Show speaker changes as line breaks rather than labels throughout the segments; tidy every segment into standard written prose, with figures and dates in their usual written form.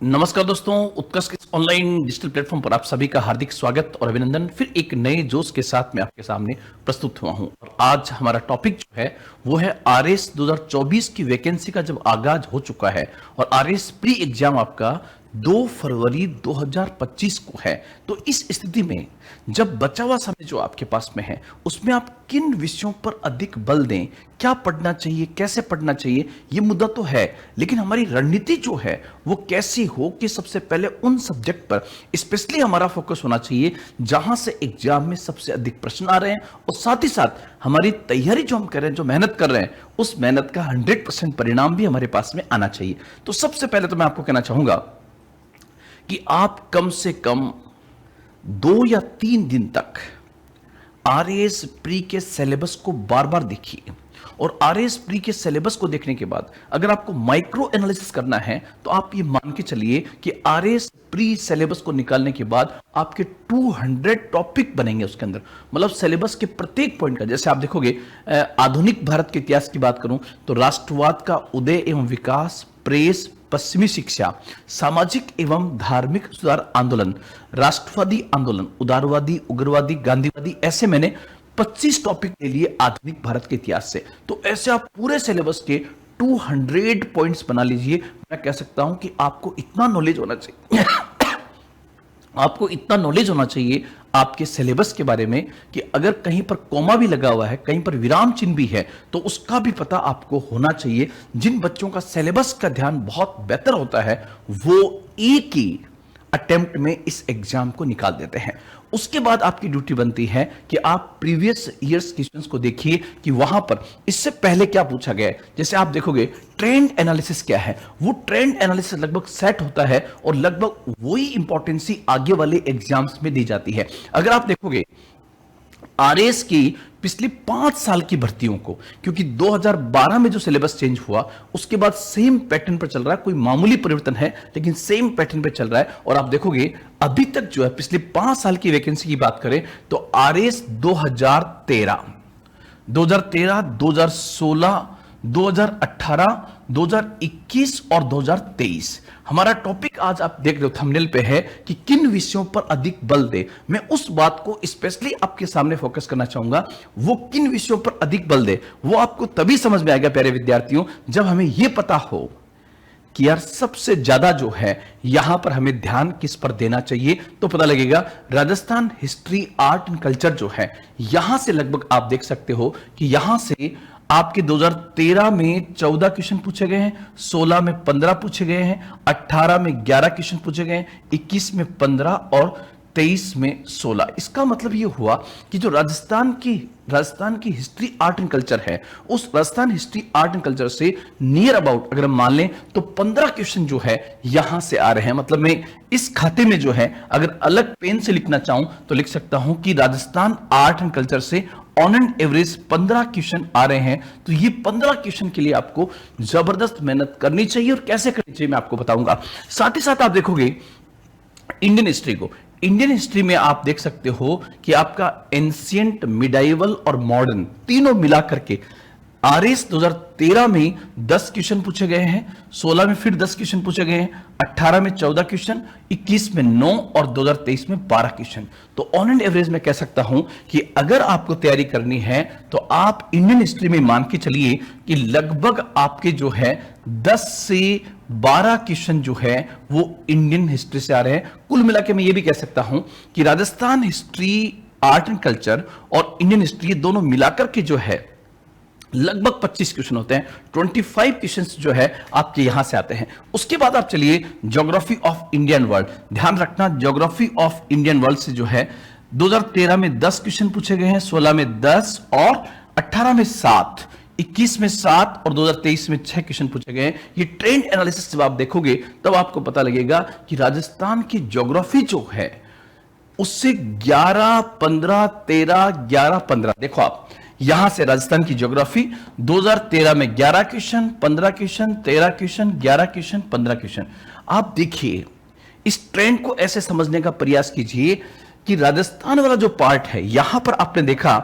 नमस्कार दोस्तों, उत्कर्ष के ऑनलाइन डिजिटल प्लेटफॉर्म पर आप सभी का हार्दिक स्वागत और अभिनंदन। फिर एक नए जोश के साथ मैं आपके सामने प्रस्तुत हुआ हूं और आज हमारा टॉपिक जो है वो है आरएस 2024 की वैकेंसी का जब आगाज हो चुका है और आरएस प्री एग्जाम आपका 2 फरवरी 2025 को है। तो इस स्थिति में जब बचा हुआ समय जो आपके पास में है उसमें आप किन विषयों पर अधिक बल दें, क्या पढ़ना चाहिए, कैसे पढ़ना चाहिए, ये मुद्दा तो है, लेकिन हमारी रणनीति जो है वो कैसी हो कि सबसे पहले उन सब्जेक्ट पर स्पेशली हमारा फोकस होना चाहिए जहां से एग्जाम में सबसे अधिक प्रश्न आ रहे हैं और साथ ही साथ हमारी तैयारी जो हम कर रहे हैं, जो मेहनत कर रहे हैं, उस मेहनत का 100% परिणाम भी हमारे पास में आना चाहिए। तो सबसे पहले तो मैं आपको कहना चाहूंगा कि आप कम से कम 2 या 3 दिन तक आरएएस प्री के सिलेबस को बार बार देखिए और आरएएस प्री के सिलेबस को देखने के बाद अगर आपको माइक्रो एनालिसिस करना है तो आप ये मान के चलिए कि आरएएस प्री सिलेबस को निकालने के बाद आपके 200 टॉपिक बनेंगे उसके अंदर। मतलब सिलेबस के प्रत्येक पॉइंट का, जैसे आप देखोगे आधुनिक भारत के इतिहास की बात करूं तो राष्ट्रवाद का उदय एवं विकास, प्रेस, पश्चिमी शिक्षा, सामाजिक एवं धार्मिक सुधार आंदोलन, राष्ट्रवादी आंदोलन, उदारवादी, उग्रवादी, गांधीवादी, ऐसे मैंने 25 टॉपिक ले लिए आधुनिक भारत के इतिहास से। तो ऐसे आप पूरे सिलेबस के 200 पॉइंट्स बना लीजिए। मैं कह सकता हूं कि आपको इतना नॉलेज होना चाहिए आपको इतना नॉलेज होना चाहिए आपके सिलेबस के बारे में कि अगर कहीं पर कॉमा भी लगा हुआ है, कहीं पर विराम चिन्ह भी है, तो उसका भी पता आपको होना चाहिए। जिन बच्चों का सिलेबस का ध्यान बहुत बेहतर होता है वो एक ही अटेम्प्ट में इस एग्जाम को निकाल देते हैं। उसके बाद आपकी ड्यूटी बनती है कि आप प्रीवियस ईयर्स क्वेश्चंस को देखिए कि वहां पर इससे पहले क्या पूछा गया है। जैसे आप देखोगे ट्रेंड एनालिसिस क्या है, वो ट्रेंड एनालिसिस लगभग सेट होता है और लगभग वही इंपॉर्टेंसी आगे वाले एग्जाम्स में दी जाती है। अगर आप देखोगे आरएएस की पिछले 5 साल की भर्तियों को, क्योंकि 2012 में जो सिलेबस चेंज हुआ उसके बाद सेम पैटर्न पर चल रहा है, कोई मामूली परिवर्तन है लेकिन सेम पैटर्न पर चल रहा है। और आप देखोगे अभी तक जो है पिछले 5 साल की वैकेंसी की बात करें तो आरएएस 2013, 2016, 2018, 2021 और 2023। हमारा टॉपिक आज आप देख रहे हो थंबनेल पे है कि किन विषयों पर अधिक बल दे। मैं उस बात को स्पेशली आपके सामने फोकस करना चाहूंगा। वो किन विषयों पर अधिक बल दे वो आपको तभी समझ में आएगा प्यारे विद्यार्थियों, जब हमें यह पता हो कि यार सबसे ज्यादा जो है यहां पर हमें ध्यान किस पर देना चाहिए। तो पता लगेगा Rajasthan history, art and culture जो है यहां से लगभग आप देख सकते हो कि यहां से आपके 2013 में 14 क्वेश्चन पूछे गए हैं, 16 में 15 पूछे गए हैं, 18 में 11 क्वेश्चन पूछे गए हैं, 21 में 15 और 23 में 16। इसका मतलब यह हुआ कि जो राजस्थान की हिस्ट्री, आर्ट एंड कल्चर है, उस Rajasthan history, art and culture से नियर अबाउट अगर हम मान लें तो 15 क्वेश्चन जो है यहां से आ रहे हैं। मतलब मैं इस खाते में जो है अगर अलग पेन से लिखना चाहूं तो लिख सकता हूं कि राजस्थान आर्ट एंड कल्चर से ऑन एंड एवरेज 15 क्वेश्चन आ रहे हैं। तो ये 15 क्वेश्चन के लिए आपको जबरदस्त मेहनत करनी चाहिए और कैसे करनी चाहिए मैं आपको बताऊंगा। साथ ही साथ आप देखोगे इंडियन हिस्ट्री को, इंडियन हिस्ट्री में आप देख सकते हो कि आपका एंशिएंट, मिडाइवल और मॉडर्न तीनों मिलाकर के आरएएस 2013 में 10 क्वेश्चन पूछे गए हैं, 16 में फिर 10 क्वेश्चन पूछे गए हैं, 18 में 14 क्वेश्चन, 21 में 9 और 2023 में 12 क्वेश्चन। तो ऑन एंड एवरेज में कह सकता हूं कि अगर आपको तैयारी करनी है तो आप इंडियन हिस्ट्री में मान के चलिए कि लगभग आपके जो है 10 से 12 क्वेश्चन जो है वो इंडियन हिस्ट्री से आ रहे हैं। कुल मिलाकर मैं ये भी कह सकता हूं कि Rajasthan history, art and culture और इंडियन हिस्ट्री दोनों मिलाकर के जो है लगभग 25 क्वेश्चन होते हैं। 25 क्वेश्चंस जो है आपके यहां से आते हैं। उसके बाद आप चलिए ज्योग्राफी ऑफ इंडियन वर्ल्ड, ध्यान रखना ज्योग्राफी ऑफ इंडियन वर्ल्ड से जो है 2013 में 10 क्वेश्चन पूछे गए हैं, 16 में 10 और 18 में 7, 21 में 7 और 2023 में 6 क्वेश्चन पूछे गए हैं। ये ट्रेंड एनालिसिस जब आप देखोगे तब आपको पता लगेगा कि राजस्थान की ज्योग्राफी जो है उससे 11, 15, 13, 11, 15, देखो आप यहां से राजस्थान की ज्योग्राफी 2013 में 11 question, 15 question, 13 question, 11 question, 15 question. आप देखिए इस ट्रेंड को ऐसे समझने का प्रयास कीजिए कि राजस्थान वाला जो पार्ट है यहां पर आपने देखा,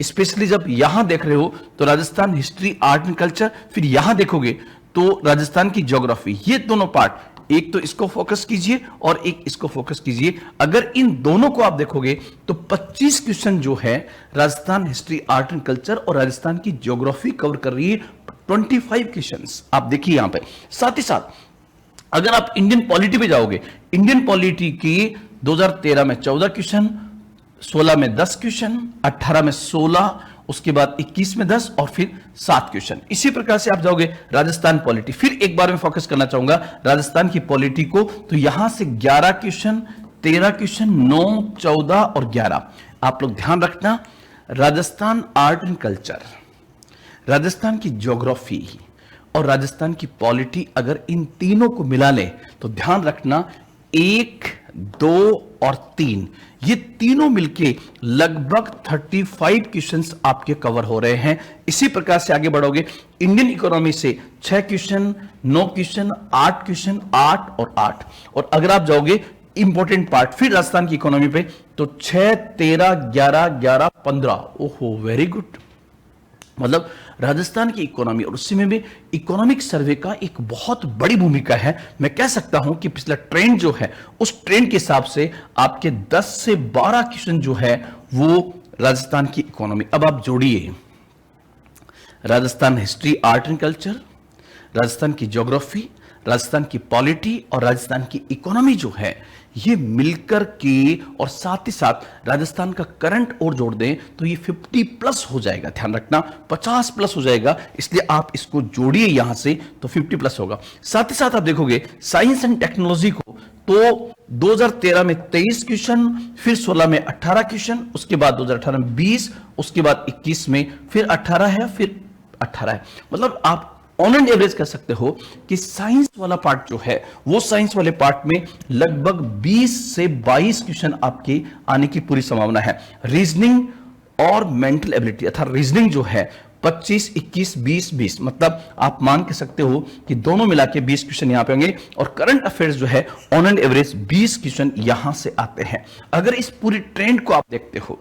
स्पेशली जब यहां देख रहे हो तो Rajasthan history, art and culture, फिर यहां देखोगे तो राजस्थान की ज्योग्राफी, ये दोनों पार्ट एक तो इसको फोकस कीजिए और एक इसको फोकस कीजिए। अगर इन दोनों को आप देखोगे तो 25 क्वेश्चन जो है Rajasthan history art and culture और राजस्थान की ज्योग्राफी कवर कर रही है। 25 क्वेश्चंस आप देखिए यहां पे। साथ ही साथ अगर आप इंडियन पॉलिटी पे जाओगे, इंडियन पॉलिटी की 2013 में 14 क्वेश्चन, 16 में 10 क्वेश्चन, 18 में 16, उसके बाद 21 में 10 और फिर 7 क्वेश्चन। इसी प्रकार से आप जाओगे राजस्थान पॉलिटी, फिर एक बार मैं फोकस करना चाहूंगा राजस्थान की पॉलिटी को, तो यहां से 11 क्वेश्चन, 13 क्वेश्चन, 9, 14 और 11। आप लोग ध्यान रखना, Rajasthan art and culture, Rajasthan की ज्योग्राफी और राजस्थान की पॉलिटी, अगर इन तीनों को मिला ले तो ध्यान रखना 1, 2 और 3, ये तीनों मिलके लगभग 35 क्वेश्चंस आपके कवर हो रहे हैं। इसी प्रकार से आगे बढ़ोगे, इंडियन इकोनॉमी से 6 क्वेश्चन, 9 क्वेश्चन, 8 क्वेश्चन, 8 और 8। और अगर आप जाओगे इंपॉर्टेंट पार्ट फिर राजस्थान की इकोनॉमी पे, तो 6, 13, 11, 11, 15। ओहो, वेरी गुड। मतलब राजस्थान की इकोनॉमी और उसी में भी इकोनॉमिक सर्वे का एक बहुत बड़ी भूमिका है। मैं कह सकता हूं कि पिछला ट्रेंड जो है उस ट्रेंड के हिसाब से आपके 10 से 12 क्वेश्चन जो है वो राजस्थान की इकोनॉमी। अब आप जोड़िए Rajasthan history art and culture, Rajasthan की ज्योग्राफी, राजस्थान की पॉलिटी और राजस्थान की इकोनॉमी जो है ये मिलकर के, और साथ ही साथ राजस्थान का करंट और जोड़ दें तो ये 50 प्लस हो जाएगा। ध्यान रखना 50 प्लस हो जाएगा, इसलिए आप इसको जोड़िए यहां से तो 50 प्लस होगा। साथ ही साथ आप देखोगे साइंस एंड टेक्नोलॉजी को, तो 2013 में 23 क्वेश्चन, फिर 16 में 18 क्वेश्चन, उसके बाद 2018 में 20, उसके बाद 21 में फिर 18 है, फिर 18 है। मतलब आप ऑन एंड एवरेज कह सकते हो कि साइंस वाला पार्ट जो है वो साइंस वाले पार्ट में लगभग 20 से 22 क्वेश्चन आपके आने की पूरी संभावना है। रीजनिंग और मेंटल एबिलिटी अर्थात रीजनिंग जो है 25, 21, 20, 20, मतलब आप मान के सकते हो कि दोनों मिला के 20 क्वेश्चन यहां पे होंगे। और करंट अफेयर्स जो है ऑन एंड एवरेज 20 क्वेश्चन यहां से आते हैं। अगर इस पूरी ट्रेंड को आप देखते हो,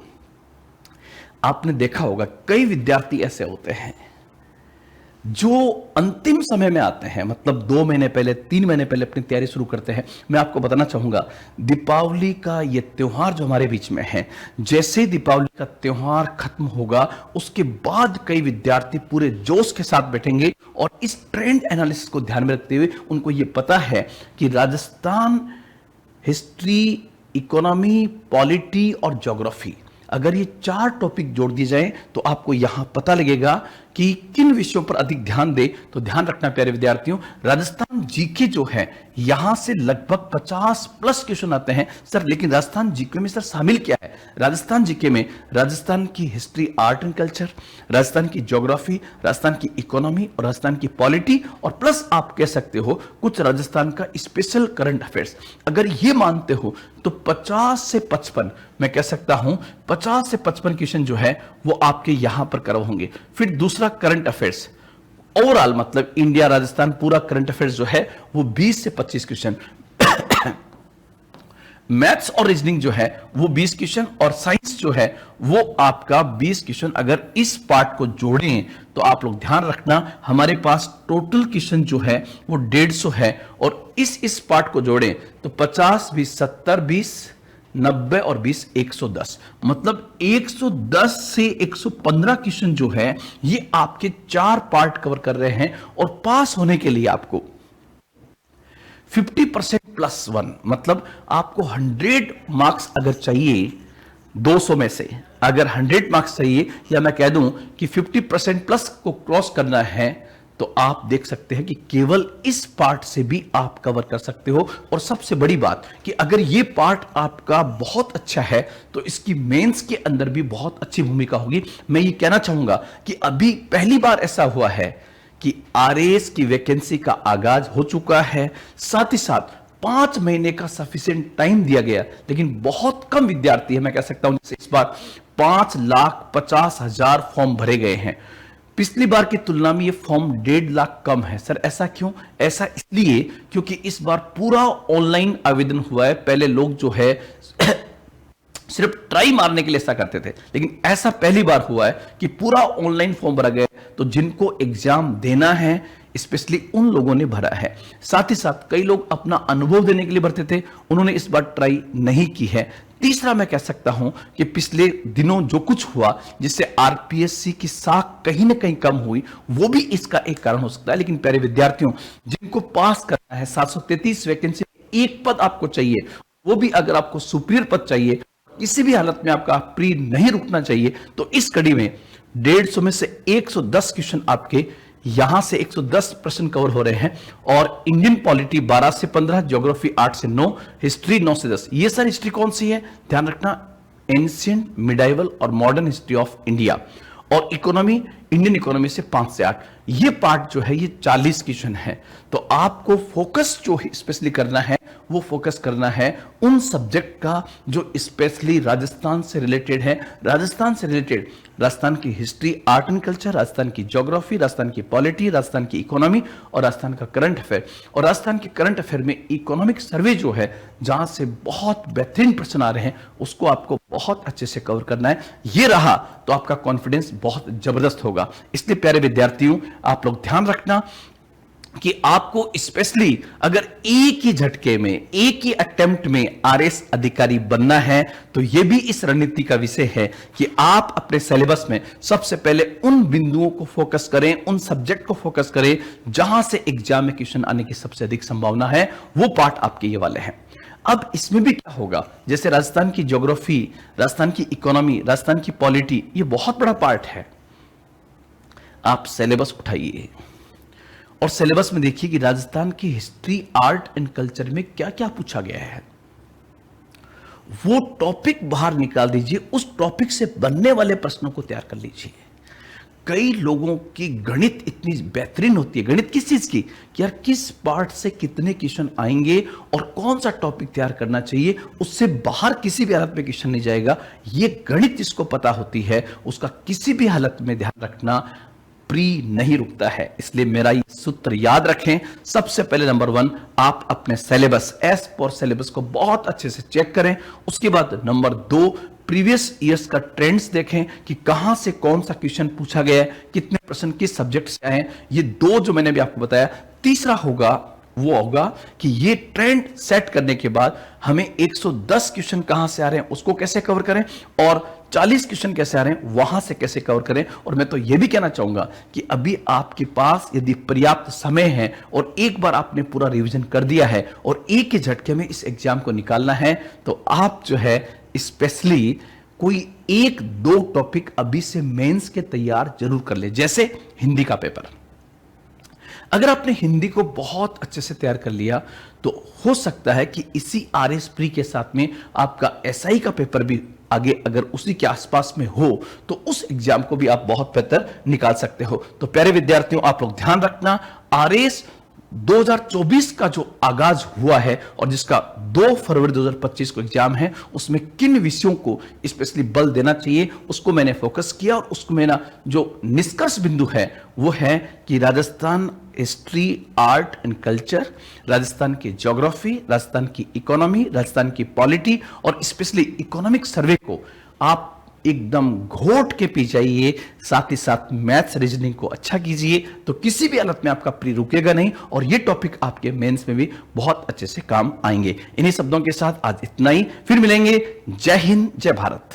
आपने देखा होगा कई विद्यार्थी ऐसे होते हैं जो अंतिम समय में आते हैं, मतलब 2 महीने पहले, 3 महीने पहले अपनी तैयारी शुरू करते हैं। मैं आपको बताना चाहूंगा दीपावली का ये त्योहार जो हमारे बीच में है, जैसे दीपावली का त्योहार खत्म होगा उसके बाद कई विद्यार्थी पूरे जोश के साथ बैठेंगे और इस ट्रेंड एनालिसिस को ध्यान में रखते हुए उनको ये पता है कि राजस्थान हिस्ट्री, इकोनॉमी, पॉलिटी और ज्योग्राफी, अगर ये 4 टॉपिक जोड़ दिए जाएं तो आपको यहां पता लगेगा कि किन विषयों पर अधिक ध्यान दे। तो ध्यान रखना प्यारे विद्यार्थियों, राजस्थान जीके जो है यहां से लगभग 50 प्लस क्वेश्चन आते हैं। सर लेकिन राजस्थान जीके में सर शामिल क्या है? राजस्थान जीके में राजस्थान की history art and culture, Rajasthan की ज्योग्राफी, राजस्थान की इकोनॉमी और राजस्थान की पॉलिटी और प्लस आप कह सकते हो कुछ राजस्थान का स्पेशल करंट अफेयर्स। अगर ये मानते हो तो 50 से 55, मैं कह सकता हूं 50 से 55 क्वेश्चन जो है वो आपके यहां पर कवर होंगे। फिर दूसरा करंट अफेयर्स ओवरऑल, मतलब इंडिया राजस्थान पूरा करंट अफेयर्स जो है वो 20 से 25 क्वेश्चन। मैथ्स और रीजनिंग जो है वो 20 क्वेश्चन और साइंस जो है वो आपका 20 क्वेश्चन। अगर इस पार्ट को जोड़ें तो आप लोग ध्यान रखना हमारे पास टोटल क्वेश्चन जो है वो 150 है और इस पार्ट को जोड़ें तो 50, 20, 70, 20, 90 और 20, 110, मतलब 110 से 115 क्वेश्चन जो है ये आपके 4 पार्ट कवर कर रहे हैं। और पास होने के लिए आपको 50% प्लस 1, मतलब आपको 100 मार्क्स अगर चाहिए 200 में से, अगर 100 मार्क्स चाहिए या मैं कह दूं कि 50% प्लस को क्रॉस करना है तो आप देख सकते हैं कि केवल इस पार्ट से भी आप कवर कर सकते हो। और सबसे बड़ी बात कि अगर ये पार्ट आपका बहुत अच्छा है तो इसकी मेंस के अंदर भी बहुत अच्छी भूमिका होगी। मैं ये कहना चाहूंगा कि अभी पहली बार ऐसा हुआ है कि आरएएस की वैकेंसी का आगाज हो चुका है, साथ ही साथ 5 महीने का सफिशिएंट टाइम दिया गया, लेकिन बहुत कम विद्यार्थी है। मैं कह सकता हूं जैसे इस बार 5,50,000 फॉर्म भरे गए हैं। पिछली बार की तुलना में ये फॉर्म 1.5 लाख कम है। सर ऐसा क्यों? ऐसा इसलिए क्योंकि इस बार पूरा ऑनलाइन आवेदन हुआ है। पहले लोग जो है सिर्फ ट्राई मारने के लिए ऐसा करते थे, लेकिन ऐसा पहली बार हुआ है कि पूरा ऑनलाइन फॉर्म भरा गया। तो जिनको एग्जाम देना है स्पेशली उन लोगों ने भरा है। साथ ही साथ कई लोग अपना अनुभव देने के लिए भरते थे, उन्होंने इस बार ट्राई नहीं की है। तीसरा मैं कह सकता हूं कि पिछले दिनों जो कुछ हुआ जिससे आरपीएससी की साख कहीं ना कहीं कम हुई, वो भी इसका एक कारण हो सकता है। लेकिन प्यारे विद्यार्थियों, जिनको पास करना है, 733 वैकेंसी, एक पद आपको चाहिए, वो भी अगर आपको सुपीरियर पद चाहिए, किसी भी हालत में आपका प्री नहीं रुकना चाहिए, तो इस कड़ी में 150 में से 110 क्वेश्चन आपके यहां से 110 प्रश्न कवर हो रहे हैं। और इंडियन पॉलिटी 12 से 15, ज्योग्राफी 8 से 9, हिस्ट्री 9 से 10। ये सारी हिस्ट्री कौन सी है, ध्यान रखना, एंशिएंट, मिडाइवल और मॉडर्न हिस्ट्री ऑफ इंडिया। और इकोनॉमी, इंडियन इकोनॉमी से 5 से 8। ये पार्ट जो है ये 40 क्वेश्चन है। तो आपको फोकस जो स्पेशली करना है, वो फोकस करना है उन सब्जेक्ट का जो स्पेशली राजस्थान से रिलेटेड है। राजस्थान से रिलेटेड राजस्थान की history, art and culture, Rajasthan की ज्योग्राफी, राजस्थान की पॉलिटी, राजस्थान की इकोनॉमी और राजस्थान का करंट अफेयर। और राजस्थान के करंट अफेयर में इकोनॉमिक सर्वे जो है, जहां से बहुत बेहतरीन प्रश्न आ रहे हैं, उसको आपको बहुत अच्छे से कवर करना है। ये रहा तो आपका कॉन्फिडेंस बहुत जबरदस्त होगा। इसलिए प्यारे विद्यार्थियों, आप लोग ध्यान रखना कि आपको स्पेशली अगर एक ही झटके में, एक ही अटेम्प्ट में आरएस अधिकारी बनना है, तो यह भी इस रणनीति का विषय है कि आप अपने सिलेबस में सबसे पहले उन बिंदुओं को फोकस करें, उन सब्जेक्ट को फोकस करें जहां से एग्जाम में क्वेश्चन आने की सबसे अधिक संभावना है। वो पार्ट आपके ये वाले हैं। अब इसमें भी क्या होगा, जैसे राजस्थान की ज्योग्राफी, राजस्थान की इकोनॉमी, राजस्थान की पॉलिटी, ये बहुत बड़ा पार्ट है। आप सिलेबस उठाइए और सिलेबस में देखिए कि राजस्थान की हिस्ट्री, आर्ट एंड कल्चर में क्या क्या पूछा गया है। वो टॉपिक बाहर निकाल दीजिए, उस टॉपिक से बनने वाले प्रश्नों को तैयार कर लीजिए। कई लोगों की गणित इतनी बेहतरीन होती है, गणित किस चीज की, कि यार किस पार्ट से कितने क्वेश्चन आएंगे और कौन सा टॉपिक तैयार करना चाहिए, उससे बाहर किसी भी हालत में क्वेश्चन नहीं जाएगा। ये गणित जिसको पता होती है, उसका किसी भी हालत में ध्यान रखना, प्री नहीं रुकता है। इसलिए मेरा ये सूत्र याद रखें। सबसे पहले नंबर 1, आप अपने सिलेबस, एज पर सिलेबस को बहुत अच्छे से चेक करें। उसके बाद नंबर 2, प्रीवियस ईयर्स का ट्रेंड्स देखें कि कहां से कौन सा क्वेश्चन पूछा गया है, कितने प्रश्न किस सब्जेक्ट से आए हैं। ये 2 जो मैंने भी आपको बताया। तीसरा होगा वो होगा कि ये ट्रेंड सेट करने के बाद हमें 110 क्वेश्चन कहां से आ रहे हैं उसको कैसे कवर करें, और 40 क्वेश्चन कैसे आ रहे हैं वहां से कैसे कवर करें। और मैं तो यह भी कहना चाहूंगा कि अभी आपके पास यदि पर्याप्त समय है और एक बार आपने पूरा रिवीजन कर दिया है और एक ही झटके में इस एग्जाम को निकालना है, तो आप जो है स्पेशली कोई 1-2 टॉपिक अभी से मेंस के तैयार जरूर कर ले। जैसे हिंदी का पेपर, अगर आपने हिंदी को बहुत अच्छे से तैयार कर लिया तो हो सकता है कि इसी आरएस प्री के साथ में आपका एसआई का पेपर भी आगे अगर उसी के आसपास में हो तो उस एग्जाम को भी आप बहुत बेहतर निकाल सकते हो। तो प्यारे विद्यार्थियों, आप लोग ध्यान रखना, आरएस 2024 का जो आगाज हुआ है और जिसका 2 फरवरी 2025 को एग्जाम है, उसमें किन विषयों को स्पेशली बल देना चाहिए उसको मैंने फोकस किया। और उसको मेरा जो निष्कर्ष बिंदु है वो है कि Rajasthan history, art and culture, Rajasthan की ज्योग्राफी, राजस्थान की इकोनॉमी, राजस्थान की पॉलिटी और स्पेशली इकोनॉमिक सर्वे को आप एकदम घोट के पी जाइए। साथ ही साथ मैथ्स, रीजनिंग को अच्छा कीजिए, तो किसी भी हालत में आपका प्री रुकेगा नहीं और ये टॉपिक आपके मेंस में भी बहुत अच्छे से काम आएंगे। इन्हीं शब्दों के साथ आज इतना ही, फिर मिलेंगे। जय हिंद, जय भारत।